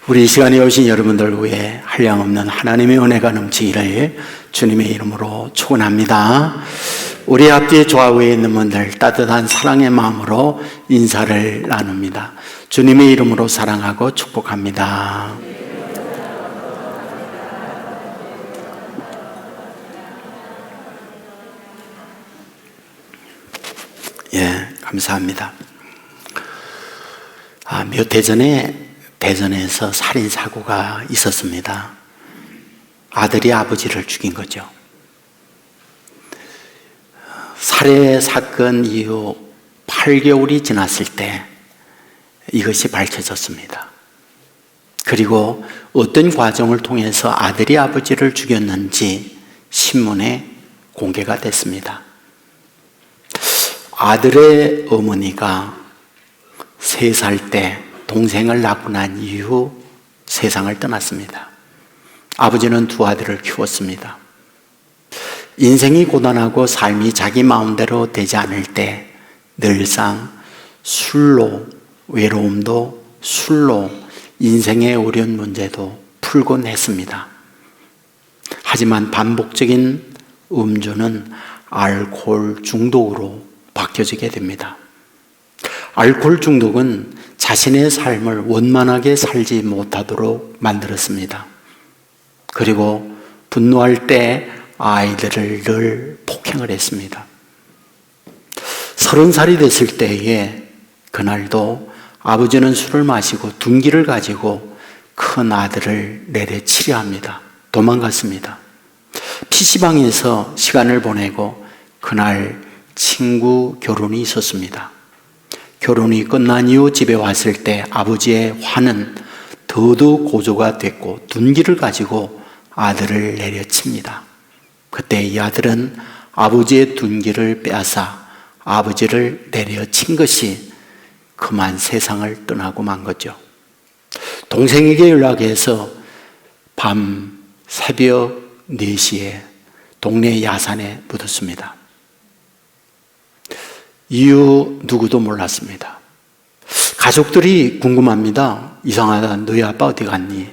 우리 이 시간에 오신 여러분들 위해 한량없는 하나님의 은혜가 넘치기를 주님의 이름으로 축원합니다. 우리 앞뒤 좌우에 있는 분들 따뜻한 사랑의 마음으로 인사를 나눕니다. 주님의 이름으로 사랑하고 축복합니다. 감사합니다. 몇 해 전에 대전에서 살인사고가 있었습니다. 아들이 아버지를 죽인 거죠. 살해 사건 이후 8개월이 지났을 때 이것이 밝혀졌습니다. 그리고 어떤 과정을 통해서 아들이 아버지를 죽였는지 신문에 공개가 됐습니다. 아들의 어머니가 3살 때 동생을 낳고 난 이후 세상을 떠났습니다. 아버지는 2 아들을 키웠습니다. 인생이 고단하고 삶이 자기 마음대로 되지 않을 때 늘상 술로, 외로움도 술로 인생의 어려운 문제도 풀곤 했습니다. 하지만 반복적인 음주는 알코올 중독으로 바뀌어지게 됩니다. 알코올 중독은 자신의 삶을 원만하게 살지 못하도록 만들었습니다. 그리고 분노할 때 아이들을 늘 폭행을 했습니다. 30살이 됐을 때에 그날도 아버지는 술을 마시고 둔기를 가지고 큰 아들을 내려치려 합니다. 도망갔습니다. PC방에서 시간을 보내고 그날 친구 결혼이 있었습니다. 결혼이 끝난 이후 집에 왔을 때 아버지의 화는 더더욱 고조가 됐고 둔기를 가지고 아들을 내려칩니다. 그때 이 아들은 아버지의 둔기를 빼앗아 아버지를 내려친 것이 그만 세상을 떠나고 만 거죠. 동생에게 연락해서 밤 새벽 4시에 동네 야산에 묻었습니다. 이유 누구도 몰랐습니다. 가족들이 궁금합니다. 이상하다. 너희 아빠 어디 갔니?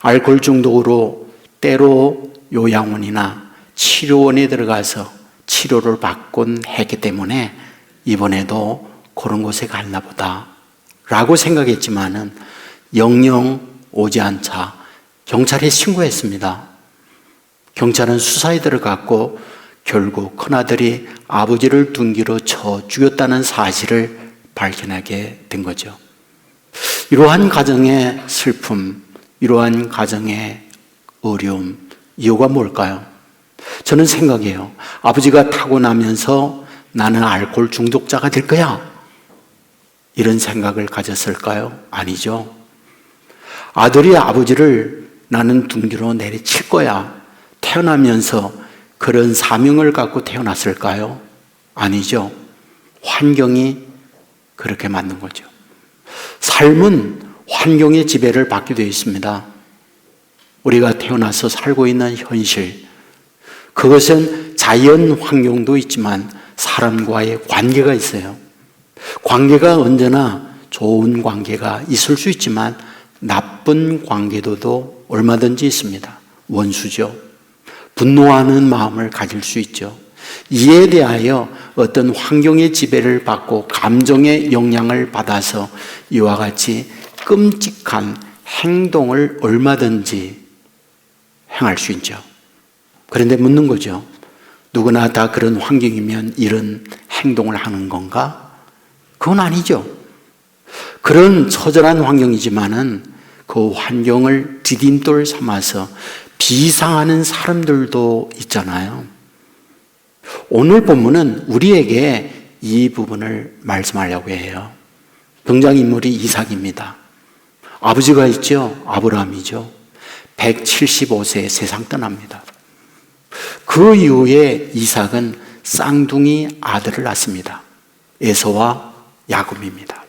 알코올 중독으로 때로 요양원이나 치료원에 들어가서 치료를 받곤 했기 때문에 이번에도 그런 곳에 갔나 보다 라고 생각했지만은 영영 오지 않자 경찰에 신고했습니다. 경찰은 수사에 들어갔고 결국 큰아들이 아버지를 둔기로 쳐 죽였다는 사실을 발견하게 된 거죠. 이러한 가정의 슬픔, 이러한 가정의 어려움, 이유가 뭘까요? 저는 생각해요. 아버지가 타고나면서 나는 알코올 중독자가 될 거야. 이런 생각을 가졌을까요? 아니죠. 아들이 아버지를 나는 둔기로 내리칠 거야. 태어나면서 그런 사명을 갖고 태어났을까요? 아니죠. 환경이 그렇게 만든 거죠. 삶은 환경의 지배를 받게 되어 있습니다. 우리가 태어나서 살고 있는 현실, 그것은 자연 환경도 있지만 사람과의 관계가 있어요. 관계가 언제나 좋은 관계가 있을 수 있지만 나쁜 관계도 얼마든지 있습니다. 원수죠. 분노하는 마음을 가질 수 있죠. 이에 대하여 어떤 환경의 지배를 받고 감정의 영향을 받아서 이와 같이 끔찍한 행동을 얼마든지 행할 수 있죠. 그런데 묻는 거죠. 누구나 다 그런 환경이면 이런 행동을 하는 건가? 그건 아니죠. 그런 처절한 환경이지만은 그 환경을 디딤돌 삼아서 비상하는 사람들도 있잖아요. 오늘 본문은 우리에게 이 부분을 말씀하려고 해요. 등장인물이 이삭입니다. 아버지가 있죠. 아브라함이죠. 175세에 세상 떠납니다. 그 이후에 이삭은 쌍둥이 아들을 낳습니다. 에서와 야곱입니다.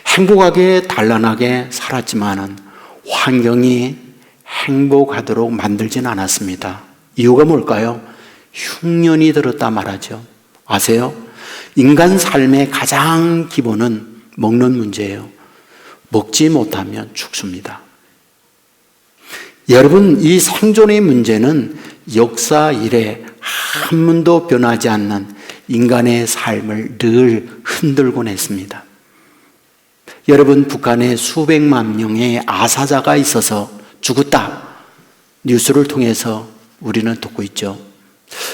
행복하게 단란하게 살았지만은 환경이 행복하도록 만들진 않았습니다. 이유가 뭘까요? 흉년이 들었다 말하죠. 아세요? 인간 삶의 가장 기본은 먹는 문제예요. 먹지 못하면 죽습니다. 여러분, 이 생존의 문제는 역사 이래 한 번도 변하지 않는 인간의 삶을 늘 흔들곤 했습니다. 여러분, 북한에 수백만 명의 아사자가 있어서 죽었다, 뉴스를 통해서 우리는 듣고 있죠.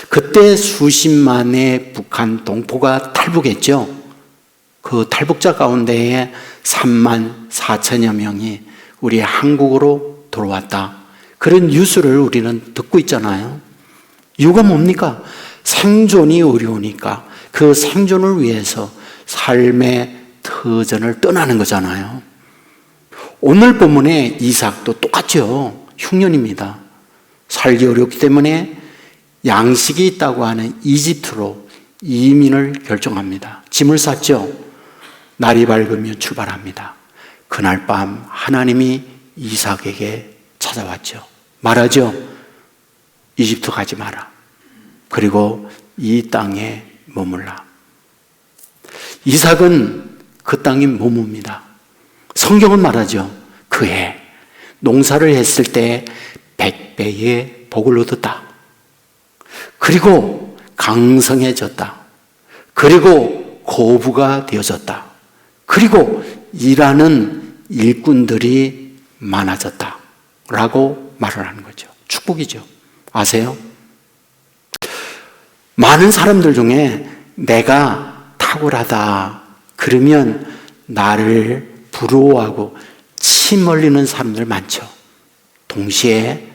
그때 수십만의 북한 동포가 탈북했죠. 그 탈북자 가운데에 3만 4천여 명이 우리 한국으로 들어왔다, 그런 뉴스를 우리는 듣고 있잖아요. 이유가 뭡니까? 생존이 어려우니까 그 생존을 위해서 삶의 터전을 떠나는 거잖아요. 오늘 본문의 이삭도 똑같죠. 흉년입니다. 살기 어렵기 때문에 양식이 있다고 하는 이집트로 이민을 결정합니다. 짐을 쌌죠. 날이 밝으면 출발합니다. 그날 밤 하나님이 이삭에게 찾아왔죠. 말하죠. 이집트 가지 마라. 그리고 이 땅에 머물라. 이삭은 그 땅에 머뭅니다. 성경은 말하죠. 그 해 농사를 했을 때 100배의 복을 얻었다. 그리고 강성해졌다. 그리고 고부가 되어졌다. 그리고 일하는 일꾼들이 많아졌다 라고 말을 하는 거죠. 축복이죠. 아세요? 많은 사람들 중에 내가 탁월하다 그러면 나를 부러워하고 침 흘리는 사람들 많죠. 동시에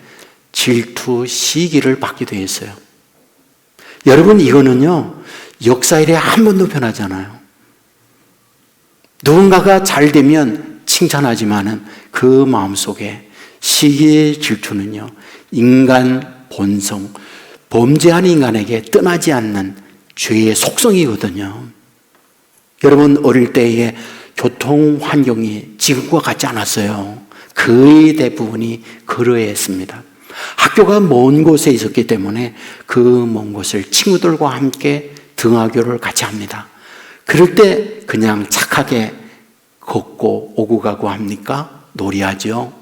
질투, 시기를 받기도 했어요. 여러분, 이거는요 역사 이래 한 번도 변하지 않아요. 누군가가 잘 되면 칭찬하지만은 그 마음속에 시기의 질투는요 인간 본성, 범죄한 인간에게 떠나지 않는 죄의 속성이거든요. 여러분, 어릴 때의 교통 환경이 지금과 같지 않았어요. 거의 대부분이 그러했습니다. 학교가 먼 곳에 있었기 때문에 그 먼 곳을 친구들과 함께 등하교를 같이 합니다. 그럴 때 그냥 착하게 걷고 오고 가고 합니까? 놀이하죠.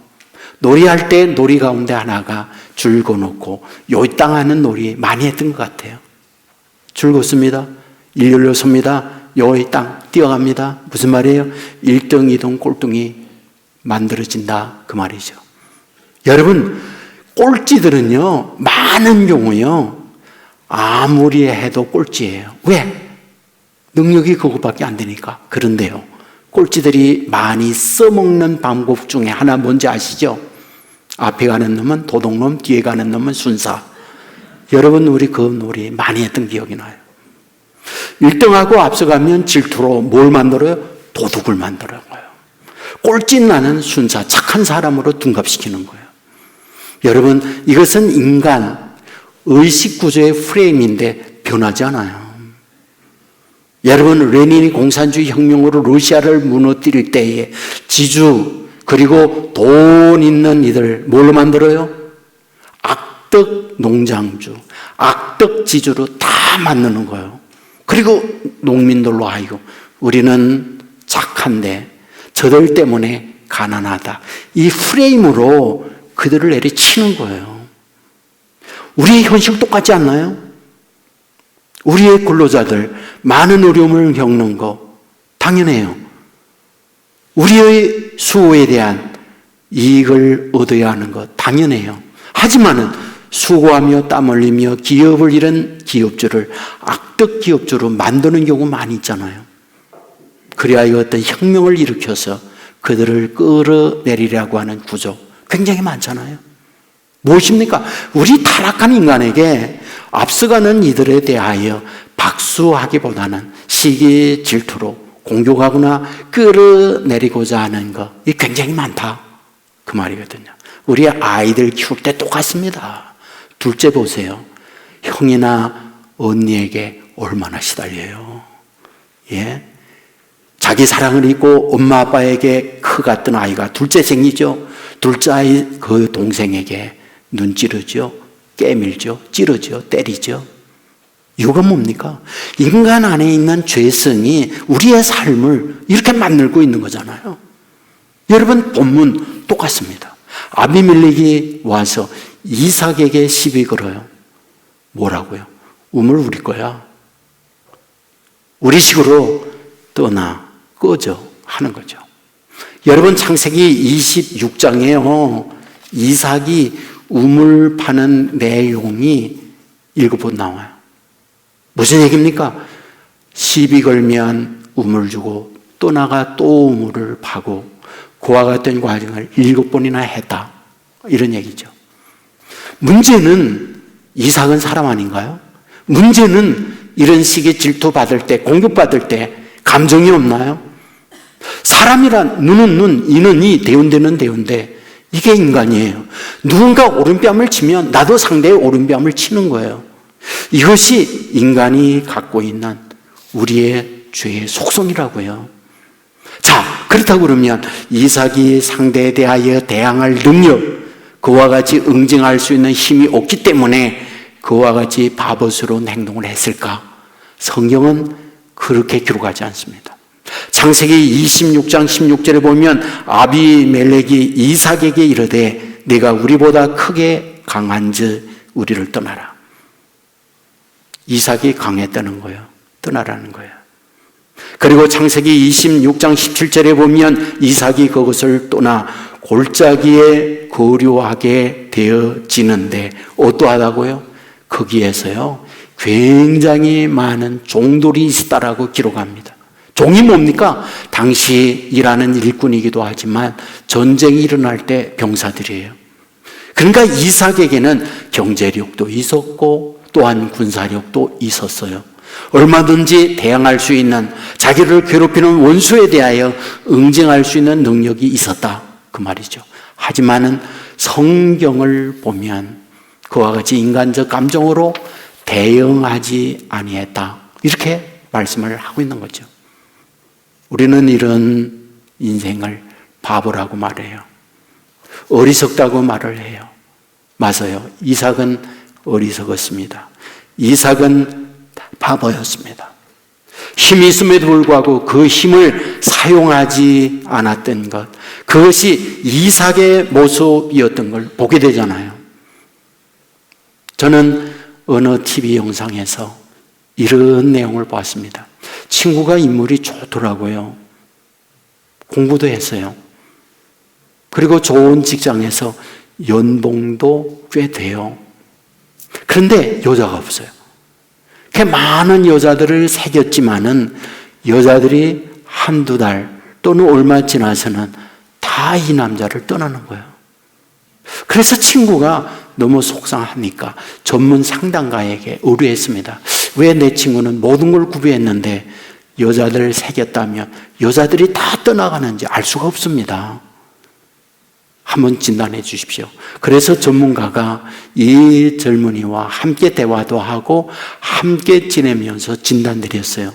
놀이할 때 놀이 가운데 하나가 줄 그어놓고 요땅 하는 놀이 많이 했던 것 같아요. 줄 긋습니다. 일렬로 섭니다. 요의 땅 뛰어갑니다. 무슨 말이에요? 1등, 2등 꼴등이 만들어진다, 그 말이죠. 여러분, 꼴찌들은요 많은 경우요 아무리 해도 꼴찌예요. 왜? 능력이 그것밖에 안 되니까. 그런데요, 꼴찌들이 많이 써먹는 방법 중에 하나 뭔지 아시죠? 앞에 가는 놈은 도둑놈, 뒤에 가는 놈은 순사. 여러분, 우리 그 놀이 많이 했던 기억이 나요. 1등하고 앞서가면 질투로 뭘 만들어요? 도둑을 만들어요. 꼴찌 나는 순사, 착한 사람으로 둔갑시키는 거예요. 여러분, 이것은 인간 의식구조의 프레임인데 변하지 않아요. 여러분, 레닌이 공산주의 혁명으로 러시아를 무너뜨릴 때에 지주 그리고 돈 있는 이들 뭘로 만들어요? 악덕 농장주, 악덕 지주로 다 만드는 거예요. 그리고 농민들로 하여금 우리는 착한데 저들 때문에 가난하다, 이 프레임으로 그들을 내리치는 거예요. 우리의 현실 똑같지 않나요? 우리의 근로자들 많은 어려움을 겪는 거 당연해요. 우리의 수고에 대한 이익을 얻어야 하는 것 당연해요. 하지만은 수고하며 땀 흘리며 기업을 잃은 기업주를 악덕 기업주로 만드는 경우 많이 있잖아요. 그래야 어떤 혁명을 일으켜서 그들을 끌어내리려고 하는 구조 굉장히 많잖아요. 무엇입니까? 우리 타락한 인간에게 앞서가는 이들에 대하여 박수하기보다는 시기 질투로 공격하거나 끌어내리고자 하는 것, 이 굉장히 많다, 그 말이거든요. 우리 아이들 키울 때 똑같습니다. 둘째 보세요. 형이나 언니에게 얼마나 시달려요. 예? 자기 사랑을 잊고 엄마 아빠에게 크 같던 아이가 둘째 생기죠. 둘째 아이 그 동생에게 눈 찌르죠. 깨밀죠. 찌르죠. 때리죠. 이유가 뭡니까? 인간 안에 있는 죄성이 우리의 삶을 이렇게 만들고 있는 거잖아요. 여러분, 본문 똑같습니다. 아비멜렉이 와서 이삭에게 시비 걸어요. 뭐라고요? 우물 우리 거야. 우리 식으로 떠나, 꺼져 하는 거죠. 여러분, 창세기 26장에요. 이삭이 우물 파는 내용이 7번 나와요. 무슨 얘기입니까? 시비 걸면 우물 주고 떠나가 또 우물을 파고 그와 같은 과정을 7번이나 했다. 이런 얘기죠. 문제는 이삭은 사람 아닌가요? 문제는 이런 식의 질투받을 때, 공격받을 때 감정이 없나요? 사람이란 눈은 눈, 이는 이, 대운대는 대운대. 이게 인간이에요. 누군가 오른뺨을 치면 나도 상대의 오른뺨을 치는 거예요. 이것이 인간이 갖고 있는 우리의 죄의 속성이라고요. 자, 그렇다고 그러면 이삭이 상대에 대하여 대항할 능력, 그와 같이 응징할 수 있는 힘이 없기 때문에 그와 같이 바보스러운 행동을 했을까? 성경은 그렇게 기록하지 않습니다. 창세기 26장 16절에 보면 아비멜렉이 이삭에게 이르되 네가 우리보다 크게 강한즉 우리를 떠나라. 이삭이 강했다는 거예요. 떠나라는 거예요. 그리고 창세기 26장 17절에 보면 이삭이 그것을 떠나 골짜기에 거류하게 되어지는데 어떠하다고요? 거기에서요 굉장히 많은 종들이 있었다라고 기록합니다. 종이 뭡니까? 당시 일하는 일꾼이기도 하지만 전쟁이 일어날 때 병사들이에요. 그러니까 이삭에게는 경제력도 있었고 또한 군사력도 있었어요. 얼마든지 대항할 수 있는, 자기를 괴롭히는 원수에 대하여 응징할 수 있는 능력이 있었다, 그 말이죠. 하지만은 성경을 보면 그와 같이 인간적 감정으로 대응하지 아니했다, 이렇게 말씀을 하고 있는 거죠. 우리는 이런 인생을 바보라고 말해요. 어리석다고 말을 해요. 맞아요. 이삭은 어리석었습니다. 이삭은 바보였습니다. 힘이 있음에도 불구하고 그 힘을 사용하지 않았던 것, 그것이 이삭의 모습이었던 걸 보게 되잖아요. 저는 어느 TV 영상에서 이런 내용을 봤습니다. 친구가 인물이 좋더라고요. 공부도 했어요. 그리고 좋은 직장에서 연봉도 꽤 돼요. 그런데 여자가 없어요. 많은 여자들을 사귀었지만은 여자들이 한두 달 또는 얼마 지나서는 다 이 남자를 떠나는 거예요. 그래서 친구가 너무 속상하니까 전문 상담가에게 의뢰했습니다. 왜 내 친구는 모든 걸 구비했는데 여자들을 사귀었다면 여자들이 다 떠나가는지 알 수가 없습니다. 한번 진단해 주십시오. 그래서 전문가가 이 젊은이와 함께 대화도 하고 함께 지내면서 진단 드렸어요.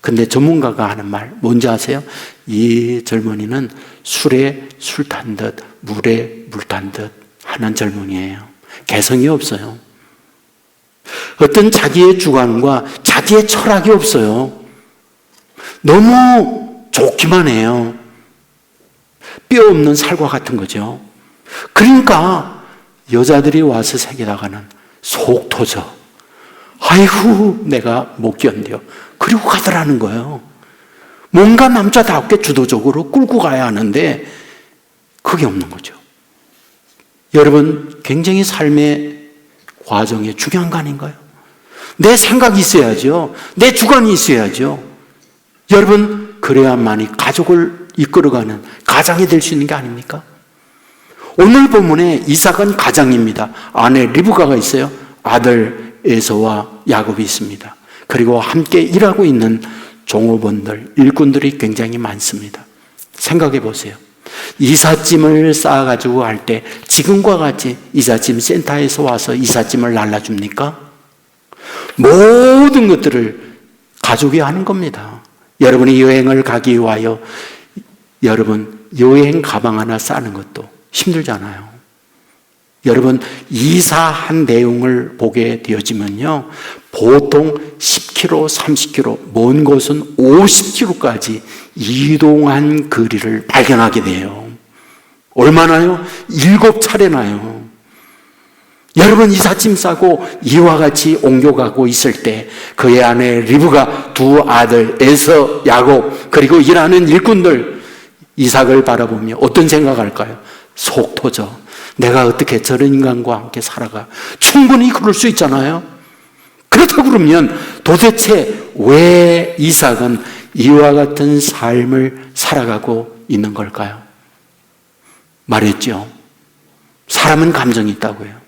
근데 전문가가 하는 말 뭔지 아세요? 이 젊은이는 술에 술 탄 듯 물에 물 탄 듯 하는 젊은이에요. 개성이 없어요. 어떤 자기의 주관과 자기의 철학이 없어요. 너무 좋기만 해요. 뼈 없는 살과 같은 거죠. 그러니까 여자들이 와서 사귀다가는 속 터져. 아이고 내가 못 견뎌. 그리고 가더라는 거예요. 뭔가 남자답게 주도적으로 끌고 가야 하는데 그게 없는 거죠. 여러분, 굉장히 삶의 과정에 중요한 거 아닌가요? 내 생각이 있어야죠. 내 주관이 있어야죠. 여러분, 그래야만이 가족을 이끌어가는 가장이 될 수 있는 게 아닙니까? 오늘 본문에 이삭은 가장입니다. 아내 리브가가 있어요. 아들 에서와 야곱이 있습니다. 그리고 함께 일하고 있는 종업원들, 일꾼들이 굉장히 많습니다. 생각해 보세요. 이삿짐을 쌓아가지고 갈 때 지금과 같이 이삿짐 센터에서 와서 이삿짐을 날라줍니까? 모든 것들을 가족이 하는 겁니다. 여러분이 여행을 가기 위하여 여러분 여행 가방 하나 싸는 것도 힘들잖아요. 여러분, 이사한 내용을 보게 되어지면요, 보통 10km, 30km, 먼 곳은 50km까지 이동한 거리를 발견하게 돼요. 얼마나요? 7차례나요. 여러분, 이삿짐 싸고 이와 같이 옮겨가고 있을 때 그의 아내 리브가 두 아들 에서, 야곱, 그리고 일하는 일꾼들 이삭을 바라보며 어떤 생각할까요? 속 터져. 내가 어떻게 저런 인간과 함께 살아가? 충분히 그럴 수 있잖아요. 그렇다고 그러면 도대체 왜 이삭은 이와 같은 삶을 살아가고 있는 걸까요? 말했죠. 사람은 감정이 있다고요.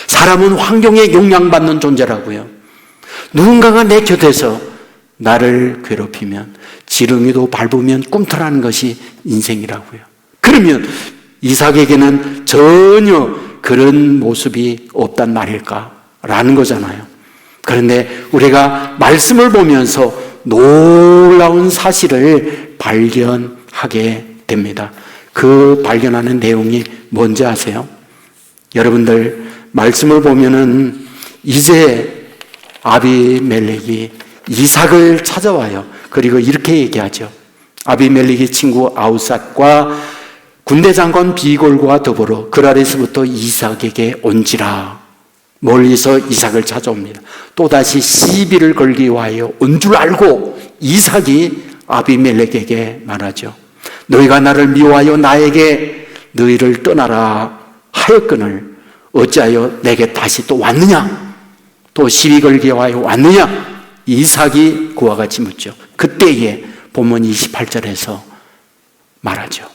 사람은 환경에 영향받는 존재라고요. 누군가가 내 곁에서 나를 괴롭히면, 지렁이도 밟으면 꿈틀하는 것이 인생이라고요. 그러면 이삭에게는 전혀 그런 모습이 없단 말일까라는 거잖아요. 그런데 우리가 말씀을 보면서 놀라운 사실을 발견하게 됩니다. 그 발견하는 내용이 뭔지 아세요? 여러분들, 말씀을 보면은 이제 아비멜렉이 이삭을 찾아와요. 그리고 이렇게 얘기하죠. 아비멜렉의 친구 아우삿과 군대 장관 비골과 더불어 그랄에서부터 이삭에게 온지라. 멀리서 이삭을 찾아옵니다. 또다시 시비를 걸기 위하여 온 줄 알고 이삭이 아비멜렉에게 말하죠. 너희가 나를 미워하여 나에게 너희를 떠나라 하였거늘 어찌하여 내게 다시 또 왔느냐? 또 시비 걸기 위하여 왔느냐? 이삭이 그와 같이 묻죠. 그때에 본문 28절에서 말하죠.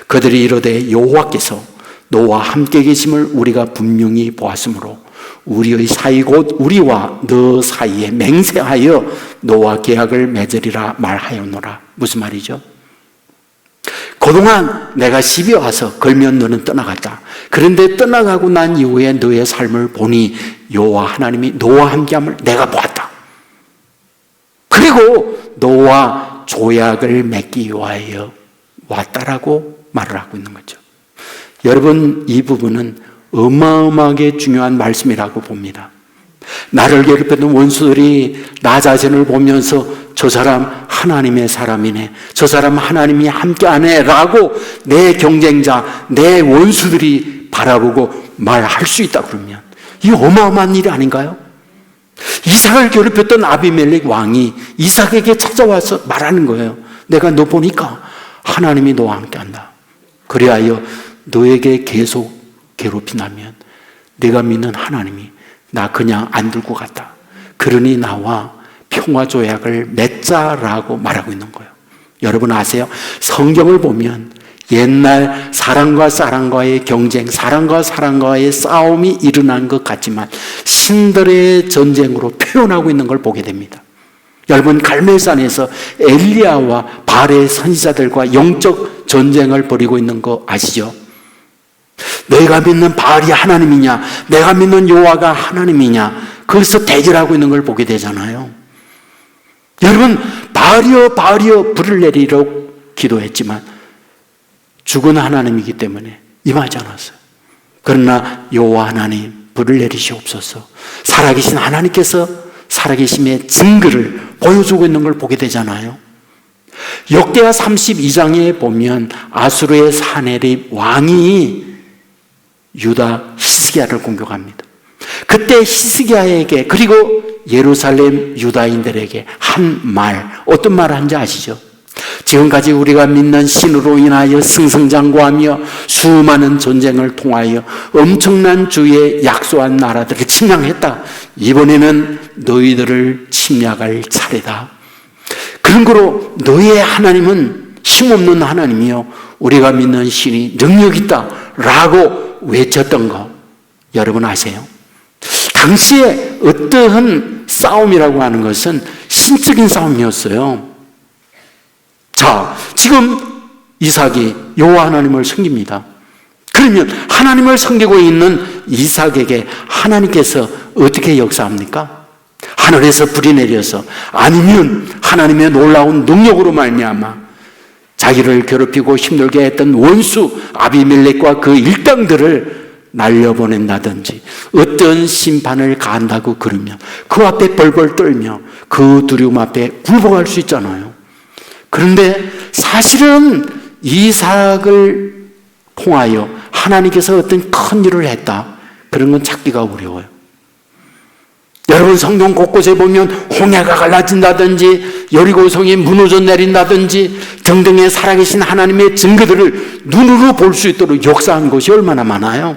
그들이 이르되 여호와께서 너와 함께 계심을 우리가 분명히 보았으므로 우리의 사이 곧 우리와 너 사이에 맹세하여 너와 계약을 맺으리라 말하였노라. 무슨 말이죠? 그동안 내가 시비 와서 걸면 너는 떠나갔다. 그런데 떠나가고 난 이후에 너의 삶을 보니 여호와 하나님이 너와 함께함을 내가 보았다. 그리고 너와 조약을 맺기 위하여 왔다라고 말을 하고 있는 거죠. 여러분, 이 부분은 어마어마하게 중요한 말씀이라고 봅니다. 나를 괴롭혔던 원수들이 나 자신을 보면서 저 사람 하나님의 사람이네, 저 사람 하나님이 함께하네 라고 내 경쟁자, 내 원수들이 바라보고 말할 수 있다 그러면 이 어마어마한 일이 아닌가요? 이삭을 괴롭혔던 아비멜렉 왕이 이삭에게 찾아와서 말하는 거예요. 내가 너 보니까 하나님이 너와 함께한다. 그리하여 너에게 계속 괴롭히나면 내가 믿는 하나님이 나 그냥 안 둘 것 같다. 그러니 나와 평화조약을 맺자라고 말하고 있는 거예요. 여러분 아세요? 성경을 보면 옛날 사람과 사람과의 경쟁, 사람과 사람과의 싸움이 일어난 것 같지만 신들의 전쟁으로 표현하고 있는 걸 보게 됩니다. 여러분, 갈멜산에서 엘리야와 바알의 선지자들과 영적 전쟁을 벌이고 있는 거 아시죠? 내가 믿는 바알이 하나님이냐, 내가 믿는 여호와가 하나님이냐, 거기서 대결하고 있는 걸 보게 되잖아요. 여러분, 바알이여 바알이여 불을 내리려 기도했지만 죽은 하나님이기 때문에 임하지 않았어요. 그러나 여호와 하나님 불을 내리시옵소서. 살아계신 하나님께서 살아계심의 증거를 보여주고 있는 걸 보게 되잖아요. 역대하 32장에 보면 아수르의 사네립 왕이 유다 히스기야를 공격합니다. 그때 히스기야에게 그리고 예루살렘 유다인들에게 한 말, 어떤 말을 한지 아시죠? 지금까지 우리가 믿는 신으로 인하여 승승장구하며 수많은 전쟁을 통하여 엄청난 주의 약소한 나라들을 침략했다. 이번에는 너희들을 침략할 차례다. 그런 거로 너희의 하나님은 힘없는 하나님이요 우리가 믿는 신이 능력 있다 라고 외쳤던 거 여러분 아세요? 당시에 어떠한 싸움이라고 하는 것은 신적인 싸움이었어요. 자, 지금 이삭이 여호와 하나님을 섬깁니다. 그러면 하나님을 섬기고 있는 이삭에게 하나님께서 어떻게 역사합니까? 하늘에서 불이 내려서 아니면 하나님의 놀라운 능력으로 말미암아 자기를 괴롭히고 힘들게 했던 원수 아비멜렉과 그 일당들을 날려보낸다든지 어떤 심판을 가한다고 그러면 그 앞에 벌벌 떨며 그 두려움 앞에 굴복할 수 있잖아요. 그런데 사실은 이삭을 통하여 하나님께서 어떤 큰 일을 했다, 그런 건 찾기가 어려워요. 여러분, 성경 곳곳에 보면 홍해가 갈라진다든지 여리고성이 무너져 내린다든지 등등의 살아계신 하나님의 증거들을 눈으로 볼 수 있도록 역사한 것이 얼마나 많아요.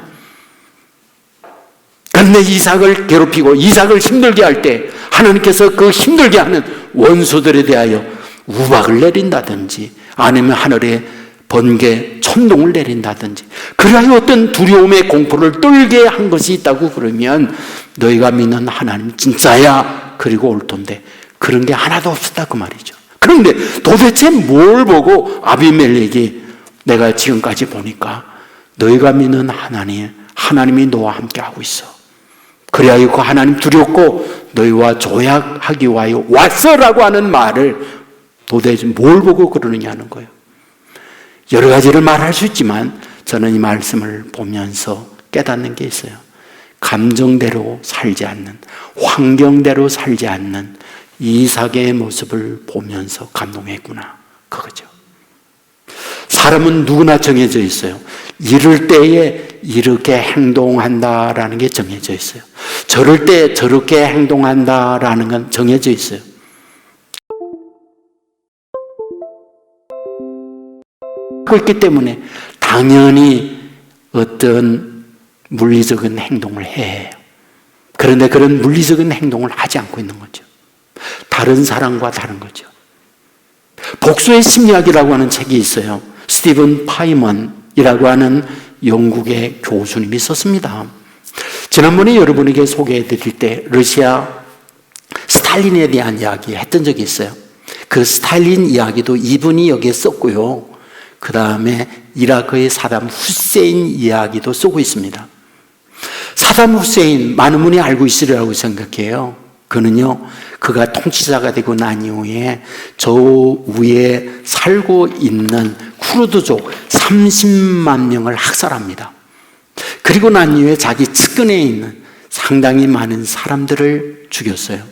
그런데 이삭을 괴롭히고 이삭을 힘들게 할 때 하나님께서 그 힘들게 하는 원수들에 대하여 우박을 내린다든지 아니면 하늘에 번개, 천둥을 내린다든지 그리하여 어떤 두려움의 공포를 떨게 한 것이 있다고 그러면 너희가 믿는 하나님 진짜야, 그리고 옳던데 그런 게 하나도 없었다 그 말이죠. 그런데 도대체 뭘 보고 아비멜렉이 내가 지금까지 보니까 너희가 믿는 하나님이 너와 함께 하고 있어, 그래야 그 하나님 두렵고 너희와 조약하기 위하여 왔어라고 하는 말을 도대체 뭘 보고 그러느냐는 거예요. 여러 가지를 말할 수 있지만 저는 이 말씀을 보면서 깨닫는 게 있어요. 감정대로 살지 않는, 환경대로 살지 않는 이삭의 모습을 보면서 감동했구나, 그거죠. 사람은 누구나 정해져 있어요. 이럴 때에 이렇게 행동한다라는 게 정해져 있어요. 저럴 때 저렇게 행동한다라는 건 정해져 있어요. 있기 때문에 당연히 어떤 물리적인 행동을 해요. 그런데 그런 물리적인 행동을 하지 않고 있는 거죠. 다른 사람과 다른 거죠. 복수의 심리학이라고 하는 책이 있어요. 스티븐 파이먼이라고 하는 영국의 교수님이 썼습니다. 지난번에 여러분에게 소개해 드릴 때 러시아 스탈린에 대한 이야기 했던 적이 있어요. 그 스탈린 이야기도 이분이 여기에 썼고요. 그 다음에 이라크의 사담 후세인 이야기도 쓰고 있습니다. 사담 후세인 많은 분이 알고 있으리라고 생각해요. 그는요, 그가 통치자가 되고 난 이후에 저 위에 살고 있는 쿠르드족 30만 명을 학살합니다. 그리고 난 이후에 자기 측근에 있는 상당히 많은 사람들을 죽였어요.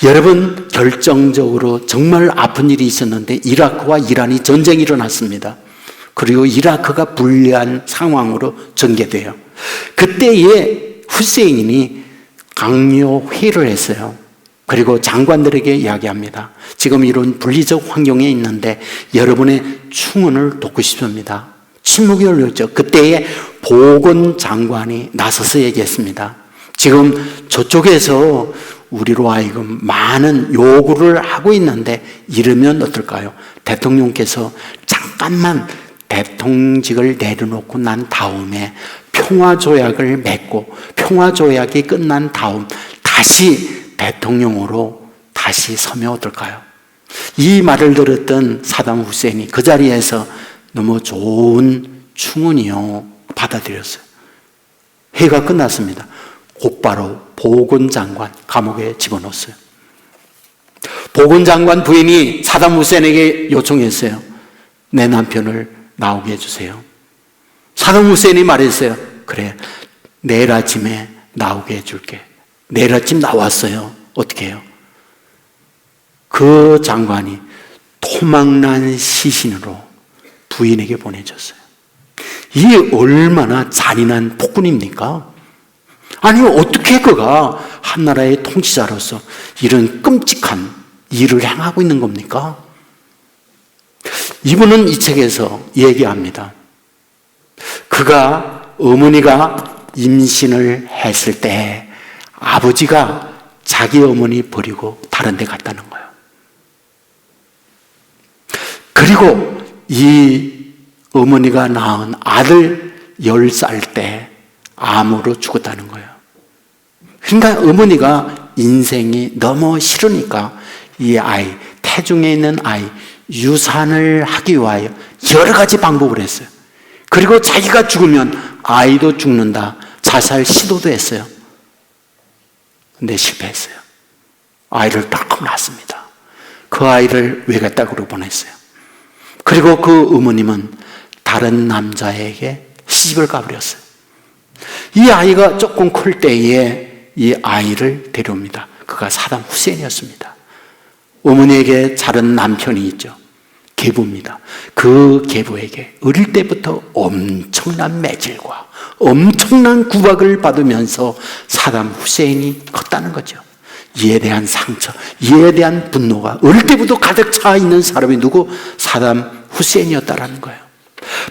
여러분, 결정적으로 정말 아픈 일이 있었는데 이라크와 이란이 전쟁이 일어났습니다. 그리고 이라크가 불리한 상황으로 전개돼요. 그때에 후세인이 강요 회의를 했어요. 그리고 장관들에게 이야기합니다. 지금 이런 분리적 환경에 있는데 여러분의 충원을 돕고 싶습니다. 침묵이 걸렸죠. 그때에 보건 장관이 나서서 얘기했습니다. 지금 저쪽에서 우리로 하여금 많은 요구를 하고 있는데 이러면 어떨까요? 대통령께서 잠깐만 대통령직을 내려놓고 난 다음에 평화조약을 맺고 평화조약이 끝난 다음 다시 대통령으로 다시 서면 어떨까요? 이 말을 들었던 사담 후세인이 그 자리에서 너무 좋은 충언이요 받아들였어요. 회의가 끝났습니다. 곧바로 보건장관 감옥에 집어넣었어요. 보건장관 부인이 사담 후세인에게 요청했어요. 내 남편을 나오게 해주세요. 사담 후세인이 말했어요. 그래, 내일 아침에 나오게 해줄게. 내일 아침 나왔어요. 어떻게 해요? 그 장관이 토막난 시신으로 부인에게 보내줬어요. 이게 얼마나 잔인한 폭군입니까? 아니, 어떻게 그가 한 나라의 통치자로서 이런 끔찍한 일을 행하고 있는 겁니까? 이분은 이 책에서 얘기합니다. 그가 어머니가 임신을 했을 때 아버지가 자기 어머니 버리고 다른 데 갔다는 거예요. 그리고 이 어머니가 낳은 아들 10살 때 암으로 죽었다는 거예요. 그러니까 어머니가 인생이 너무 싫으니까 이 아이, 태중에 있는 아이, 유산을 하기 위하여 여러 가지 방법을 했어요. 그리고 자기가 죽으면 아이도 죽는다. 자살 시도도 했어요. 근데 실패했어요. 아이를 딱 낳았습니다. 그 아이를 외갓댁으로 보냈어요. 그리고 그 어머님은 다른 남자에게 시집을 가버렸어요. 이 아이가 조금 클 때에 이 아이를 데려옵니다. 그가 사담 후세인이었습니다. 어머니에게 자른 남편이 있죠. 계부입니다. 그 계부에게 어릴 때부터 엄청난 매질과 엄청난 구박을 받으면서 사담 후세인이 컸다는 거죠. 이에 대한 상처, 이에 대한 분노가 어릴 때부터 가득 차 있는 사람이 누구? 사담 후세인이었다라는 거예요.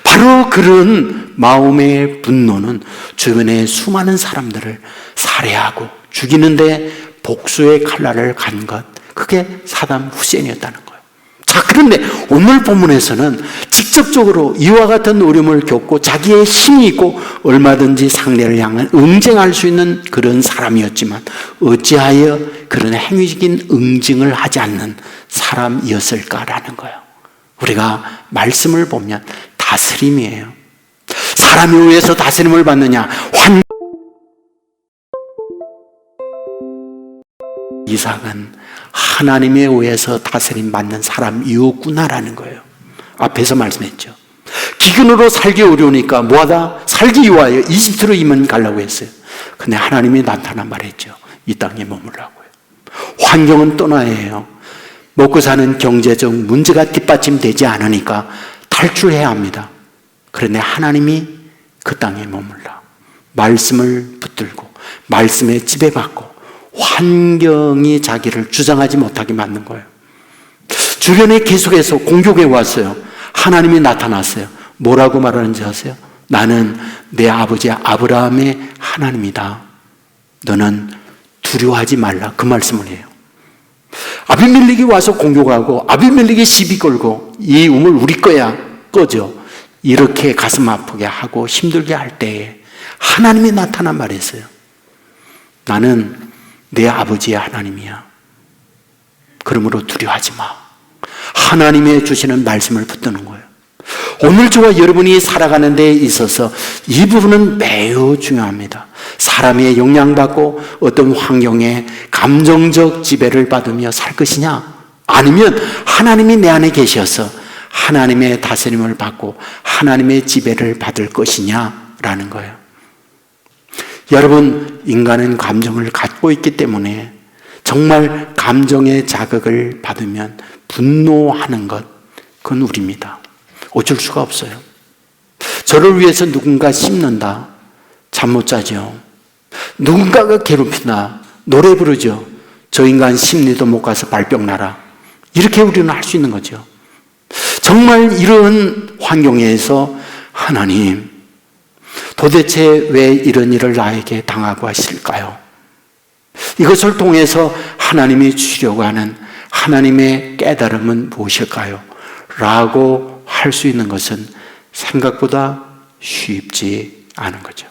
바로 그런 마음의 분노는 주변의 수많은 사람들을 살해하고 죽이는데 복수의 칼날을 간 것, 그게 사담 후세인이었다는 거예요. 자, 그런데 오늘 본문에서는 직접적으로 이와 같은 어려움을 겪고 자기의 힘이 있고 얼마든지 상대를 향해 응징할 수 있는 그런 사람이었지만 어찌하여 그런 행위적인 응징을 하지 않는 사람이었을까라는 거예요. 우리가 말씀을 보면 다스림이에요. 사람에 의해서 다스림을 받느냐? 이삭은 하나님에 의해서 다스림 받는 사람이었구나라는 거예요. 앞에서 말씀했죠. 기근으로 살기 어려우니까 뭐하다? 살기 위하여 이집트로 이민 가려고 했어요. 근데 하나님이 나타나 말했죠. 이 땅에 머물라고요. 환경은 떠나야 해요. 먹고 사는 경제적 문제가 뒷받침되지 않으니까 탈출해야 합니다. 그런데 하나님이 그 땅에 머물라. 말씀을 붙들고 말씀에 지배받고 환경이 자기를 주장하지 못하게 만든 거예요. 주변에 계속해서 공격해 왔어요. 하나님이 나타났어요. 뭐라고 말하는지 아세요? 나는 내 아버지 아브라함의 하나님이다. 너는 두려워하지 말라. 그 말씀을 해요. 아비멜렉이 와서 공격하고 아비멜렉이 시비 걸고 이 우물 우리 거야 꺼져 이렇게 가슴 아프게 하고 힘들게 할 때에 하나님이 나타나 말했어요. 나는 내 아버지의 하나님이야. 그러므로 두려워하지 마. 하나님의 주시는 말씀을 붙드는 거예요. 오늘 저와 여러분이 살아가는 데 있어서 이 부분은 매우 중요합니다. 사람의 영향받고 어떤 환경에 감정적 지배를 받으며 살 것이냐? 아니면 하나님이 내 안에 계셔서 하나님의 다스림을 받고 하나님의 지배를 받을 것이냐라는 거예요. 여러분, 인간은 감정을 갖고 있기 때문에 정말 감정의 자극을 받으면 분노하는 것, 그건 우리입니다. 어쩔 수가 없어요. 저를 위해서 누군가 씹는다. 잠 못 자죠. 누군가가 괴롭힌다. 노래 부르죠. 저 인간 심리도 못 가서 발병 나라. 이렇게 우리는 할 수 있는 거죠. 정말 이런 환경에서 하나님, 도대체 왜 이런 일을 나에게 당하고 하실까요? 이것을 통해서 하나님이 주시려고 하는 하나님의 깨달음은 무엇일까요? 라고 할 수 있는 것은 생각보다 쉽지 않은 거죠.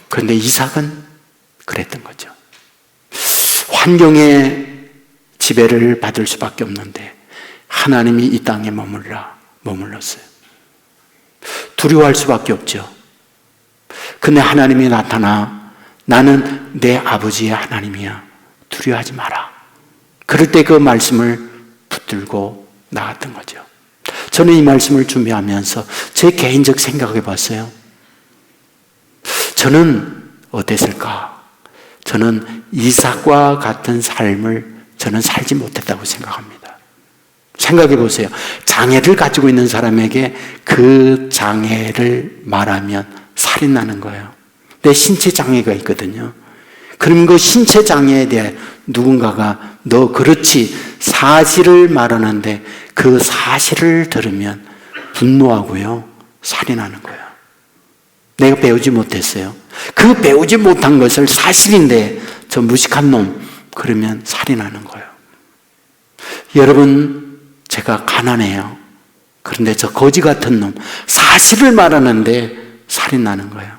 그런데 이삭은 그랬던 거죠. 환경의 지배를 받을 수밖에 없는데 하나님이 이 땅에 머물렀어요. 두려워할 수밖에 없죠. 근데 하나님이 나타나 나는 내 아버지의 하나님이야. 두려워하지 마라. 그럴 때 그 말씀을 붙들고 나갔던 거죠. 저는 이 말씀을 준비하면서 제 개인적 생각을 해봤어요. 저는 어땠을까? 저는 이삭과 같은 삶을 저는 살지 못했다고 생각합니다. 생각해 보세요. 장애를 가지고 있는 사람에게 그 장애를 말하면 살인나는 거예요. 내 신체 장애가 있거든요. 그럼 그 신체 장애에 대해 누군가가 너 그렇지 사실을 말하는데 그 사실을 들으면 분노하고요. 살인하는 거예요. 내가 배우지 못했어요. 그 배우지 못한 것을 사실인데 저 무식한 놈 그러면 살인하는 거예요. 여러분, 제가 가난해요. 그런데 저 거지 같은 놈 사실을 말하는데 살인나는 거예요.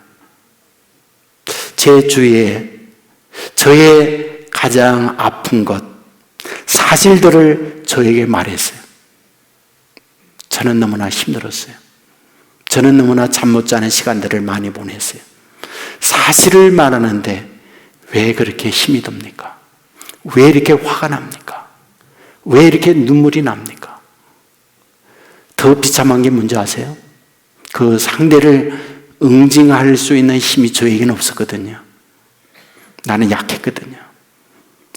제 주위에 저의 가장 아픈 것 사실들을 저에게 말했어요. 저는 너무나 힘들었어요. 저는 너무나 잠 못 자는 시간들을 많이 보냈어요. 사실을 말하는데 왜 그렇게 힘이 듭니까? 왜 이렇게 화가 납니까? 왜 이렇게 눈물이 납니까? 더 비참한 게 뭔지 아세요? 그 상대를 응징할 수 있는 힘이 저에게는 없었거든요. 나는 약했거든요.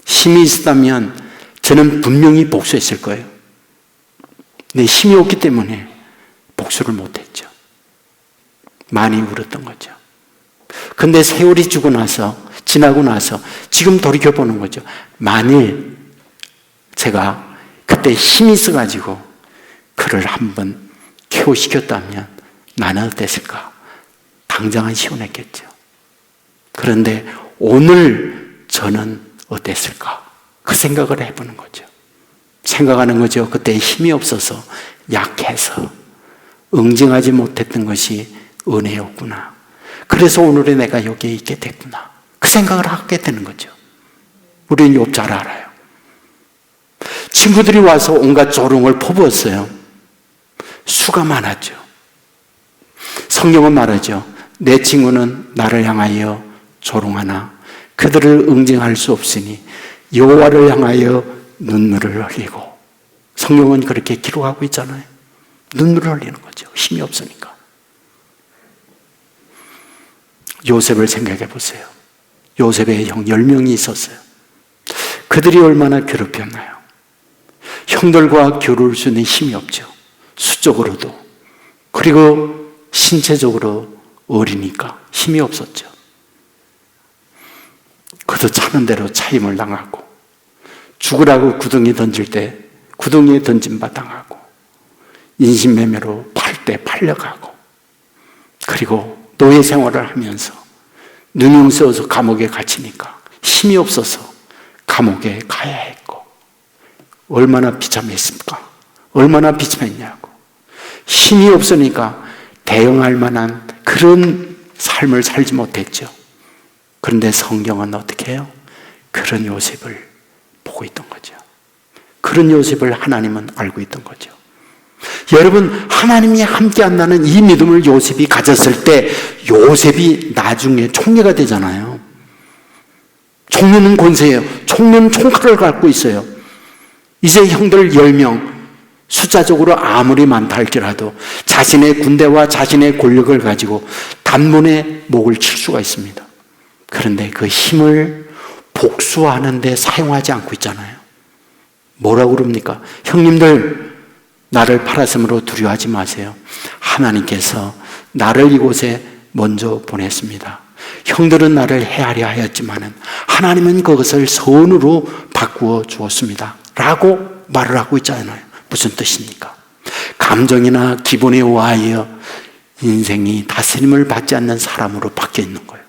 힘이 있었다면 저는 분명히 복수했을 거예요. 내 힘이 없기 때문에 복수를 못했죠. 많이 울었던 거죠. 근데 세월이 지나고 나서 지금 돌이켜보는 거죠. 만일 제가 그때 힘이 있어가지고 그를 한번 KO시켰다면 나는 어땠을까? 당장은 시원했겠죠. 그런데 오늘 저는 어땠을까? 그 생각을 해보는 거죠. 생각하는 거죠. 그때 힘이 없어서 약해서 응징하지 못했던 것이 은혜였구나. 그래서 오늘의 내가 여기에 있게 됐구나. 그 생각을 하게 되는 거죠. 우리는 욥 잘 알아요. 친구들이 와서 온갖 조롱을 퍼부었어요. 수가 많았죠. 성경은 말하죠. 내 친구는 나를 향하여 조롱하나 그들을 응징할 수 없으니 여호와를 향하여 눈물을 흘리고. 성경은 그렇게 기록하고 있잖아요. 눈물을 흘리는 거죠. 힘이 없으니까. 요셉을 생각해 보세요. 요셉의 형 10명이 있었어요. 그들이 얼마나 괴롭혔나요? 형들과 겨룰 수 있는 힘이 없죠. 수적으로도. 그리고 신체적으로 어리니까 힘이 없었죠. 그도 차는 대로 차임을 당하고, 죽으라고 구덩이 던질 때 구덩이에 던짐바 당하고, 인신매매로 팔 때 팔려가고, 그리고 노예 생활을 하면서 누명쓰여서 감옥에 갇히니까 힘이 없어서 감옥에 가야 했고, 얼마나 비참했습니까? 얼마나 비참했냐고. 힘이 없으니까 대응할 만한 그런 삶을 살지 못했죠. 그런데 성경은 어떻게 해요? 그런 요셉을 보고 있던 거죠. 그런 요셉을 하나님은 알고 있던 거죠. 여러분, 하나님이 함께 한다는 이 믿음을 요셉이 가졌을 때 요셉이 나중에 총리가 되잖아요. 총리는 권세예요. 총리는 총칼을 갖고 있어요. 이제 형들 10명 숫자적으로 아무리 많다 할지라도 자신의 군대와 자신의 권력을 가지고 단번에 목을 칠 수가 있습니다. 그런데 그 힘을 복수하는 데 사용하지 않고 있잖아요. 뭐라고 그럽니까? 형님들, 나를 팔았으므로 두려워하지 마세요. 하나님께서 나를 이곳에 먼저 보냈습니다. 형들은 나를 해하려 하였지만 하나님은 그것을 선으로 바꾸어 주었습니다. 라고 말을 하고 있잖아요. 무슨 뜻입니까? 감정이나 기분에 의하여 인생이 다스림을 받지 않는 사람으로 바뀌어 있는 거예요.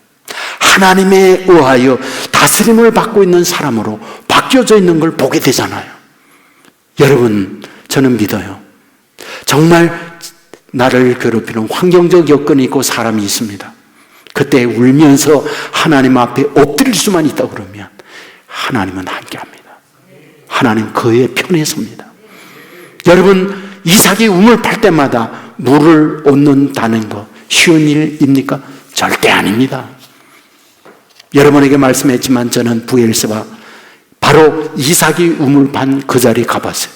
하나님에 의하여 다스림을 받고 있는 사람으로 바뀌어져 있는 걸 보게 되잖아요. 여러분, 저는 믿어요. 정말 나를 괴롭히는 환경적 여건이 있고 사람이 있습니다. 그때 울면서 하나님 앞에 엎드릴 수만 있다 그러면 하나님은 함께합니다. 하나님 그의 편에 섭니다. 여러분, 이삭이 우물 팔 때마다 물을 얻는다는 거 쉬운 일입니까? 절대 아닙니다. 여러분에게 말씀했지만 저는 부엘세바 바로 이삭이 우물 판 그 자리에 가봤어요.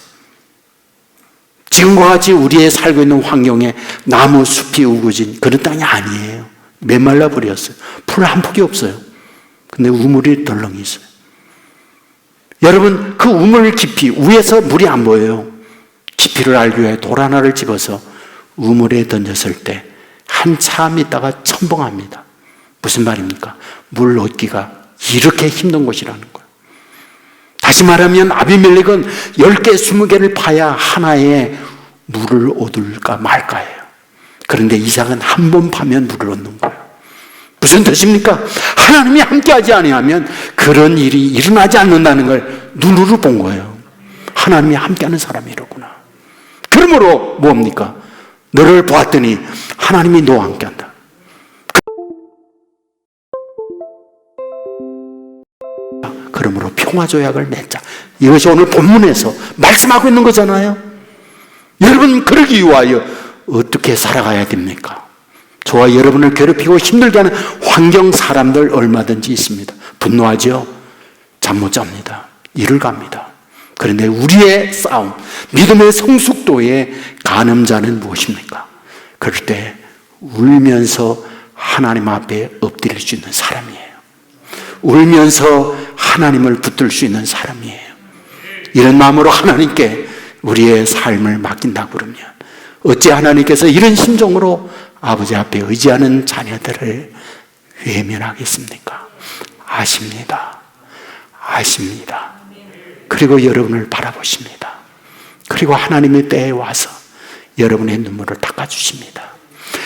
지금과 같이 우리의 살고 있는 환경에 나무 숲이 우거진 그런 땅이 아니에요. 메말라 버렸어요. 풀 한 폭이 없어요. 근데 우물이 덜렁이 있어요. 여러분, 그 우물 깊이 위에서 물이 안 보여요. 깊이를 알기 위해 돌 하나를 집어서 우물에 던졌을 때 한참 있다가 첨벙합니다. 무슨 말입니까? 물 얻기가 이렇게 힘든 곳이라는 거예요. 다시 말하면 아비멜렉은 10개, 20개를 파야 하나의 물을 얻을까 말까예요. 그런데 이삭은 한 번 파면 물을 얻는 거예요. 무슨 뜻입니까? 하나님이 함께하지 아니하면 그런 일이 일어나지 않는다는 걸 눈으로 본 거예요. 하나님이 함께하는 사람이 이러구나. 그러므로 뭡니까? 너를 보았더니 하나님이 너와 함께한다. 그러므로 평화조약을 맺자. 이것이 오늘 본문에서 말씀하고 있는 거잖아요. 여러분, 그러기 위하여 어떻게 살아가야 됩니까? 저와 여러분을 괴롭히고 힘들게 하는 환경 사람들 얼마든지 있습니다. 분노하죠. 잠 못 잡니다. 일을 갑니다. 그런데 우리의 싸움, 믿음의 성숙도의 가늠자는 무엇입니까? 그럴 때 울면서 하나님 앞에 엎드릴 수 있는 사람이에요. 울면서 하나님을 붙들 수 있는 사람이에요. 이런 마음으로 하나님께 우리의 삶을 맡긴다고 그러면 어찌 하나님께서 이런 심정으로 아버지 앞에 의지하는 자녀들을 외면하겠습니까? 아십니다. 아십니다. 그리고 여러분을 바라보십니다. 그리고 하나님의 때에 와서 여러분의 눈물을 닦아주십니다.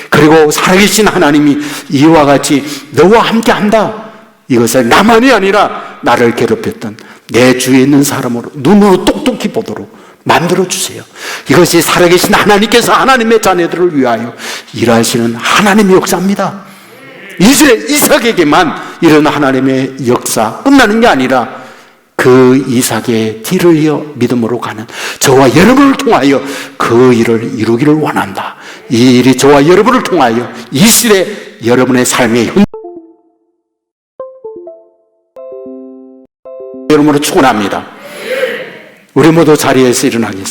그리고 살아계신 하나님이 이와 같이 너와 함께 한다. 이것을 나만이 아니라 나를 괴롭혔던 내 주위에 있는 사람으로 눈으로 똑똑히 보도록 만들어주세요. 이것이 살아계신 하나님께서 하나님의 자녀들을 위하여 일하시는 하나님의 역사입니다. 이삭에게만 이런 하나님의 역사 끝나는 게 아니라 그 이삭의 뒤를 이어 믿음으로 가는 저와 여러분을 통하여 그 일을 이루기를 원한다. 이 일이 저와 여러분을 통하여 이 시대 여러분의 삶의 여러분으로 축원합니다. 우리 모두 자리에서 일어나겠습니다.